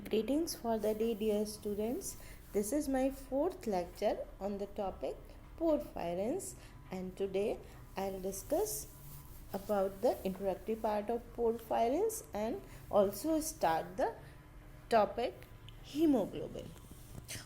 Greetings for the day, dear students. This is my fourth lecture on the topic porphyrins, and today I'll discuss about the introductory part of porphyrins and also start the topic hemoglobin.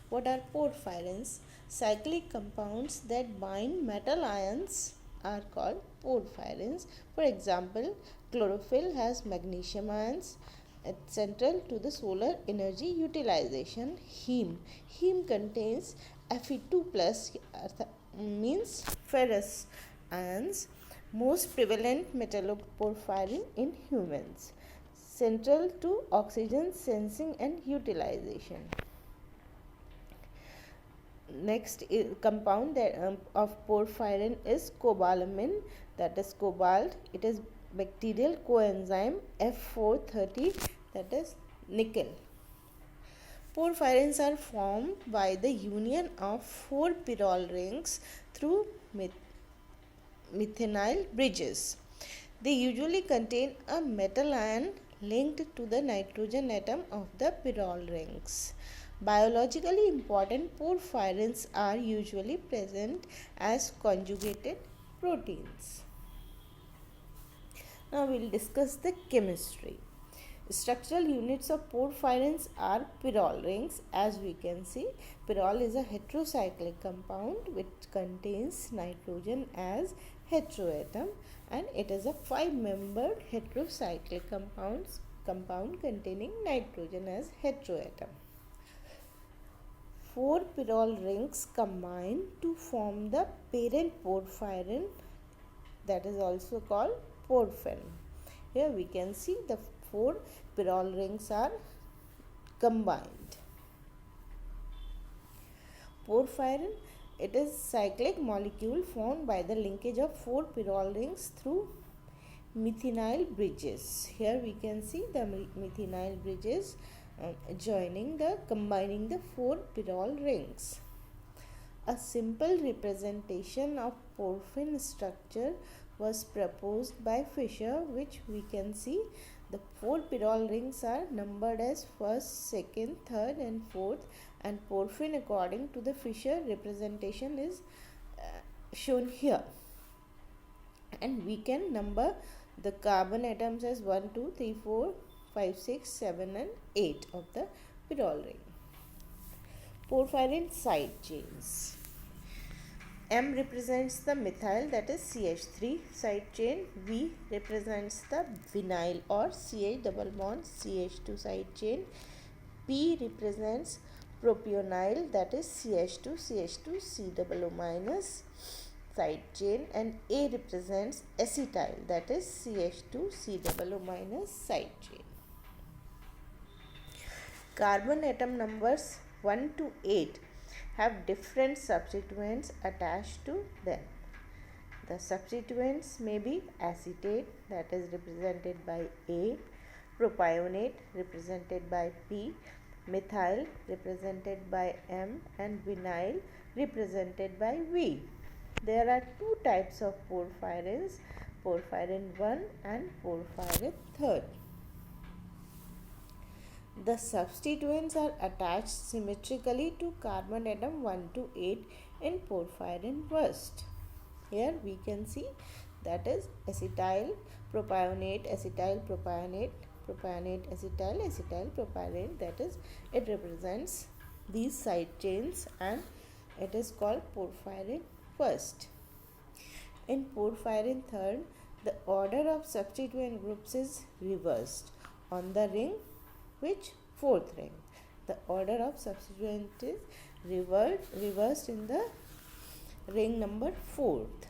What are porphyrins? Cyclic compounds that bind metal ions are called porphyrins. For example, chlorophyll has magnesium ions. It's central to the solar energy utilization. Heme contains Fe2 plus means ferrous ions. Most prevalent metalloporphyrin in humans. Central to oxygen sensing and utilization. Next compound of porphyrin is cobalamin, that is cobalt. It is bacterial coenzyme F430, that is nickel. Porphyrins are formed by the union of 4 pyrrole rings through methynyl bridges. They usually contain a metal ion linked to the nitrogen atom of the pyrrole rings. Biologically important porphyrins are usually present as conjugated proteins. Now we will discuss the chemistry. Structural units of porphyrins are pyrrole rings. As we can see, pyrrole is a heterocyclic compound which contains nitrogen as heteroatom, and it is a 5-membered heterocyclic compound containing nitrogen as heteroatom. 4 pyrrole rings combine to form the parent porphyrin, that is also called porphin. Here we can see the 4 pyrrole rings are combined. Porphyrin, it is cyclic molecule formed by the linkage of 4 pyrrole rings through methynyl bridges. Here we can see the methynyl bridges combining the 4 pyrrole rings. A simple representation of porphin structure was proposed by Fischer, which we can see the 4 pyrrole rings are numbered as first, second, third and fourth, and porphin according to the Fischer representation is shown here. And we can number the carbon atoms as 1, 2, 3, 4, 5, 6, 7 and 8 of the pyrrole ring. Porphyrin side chains. M represents the methyl, that is CH3 side chain. V represents the vinyl or CH double bond CH2 side chain. P represents propionyl, that is CH2 CH2 C double O minus side chain, and A represents acetyl, that is CH2 C double O minus side chain. Carbon atom numbers 1 to 8 have different substituents attached to them. The substituents may be acetate, that is represented by A, propionate represented by P, methyl represented by M, and vinyl represented by V. There are 2 types of porphyrins, porphyrin 1 and porphyrin 3. The substituents are attached symmetrically to carbon atom 1 to 8 in porphyrin first. Here we can see that is acetyl, propionate, acetyl, propionate, propionate, acetyl, acetyl, propionate, that is it represents these side chains and it is called porphyrin first. In porphyrin third, the order of substituent groups is reversed on the ring. Which? Fourth ring. The order of substituent is reversed in the ring number 4th.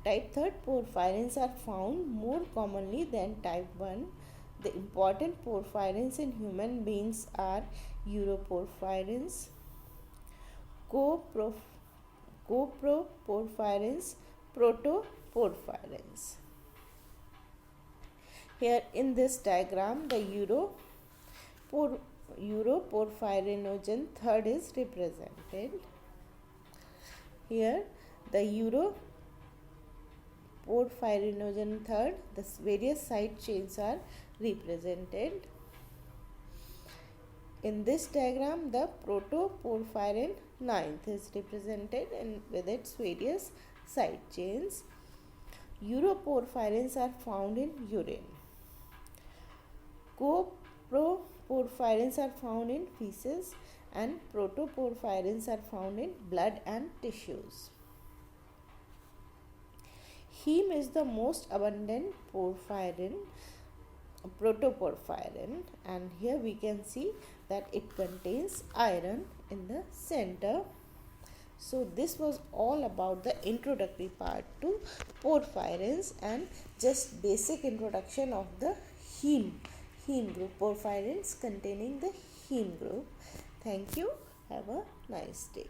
Type 3 porphyrins are found more commonly than type 1. The important porphyrins in human beings are uroporphyrins, coproporphyrins, protoporphyrins. Here in this diagram, the uroporphyrinogen third is represented. Here the uroporphyrinogen third, the various side chains are represented. In this diagram, the protoporphyrin ninth is represented with its various side chains. Uroporphyrins are found in urine. Coproporphyrins are found in feces, and protoporphyrins are found in blood and tissues. Heme is the most abundant protoporphyrin, and here we can see that it contains iron in the center. So this was all about the introductory part to porphyrins and just basic introduction of the heme group, porphyrins containing the heme group. Thank you. Have a nice day.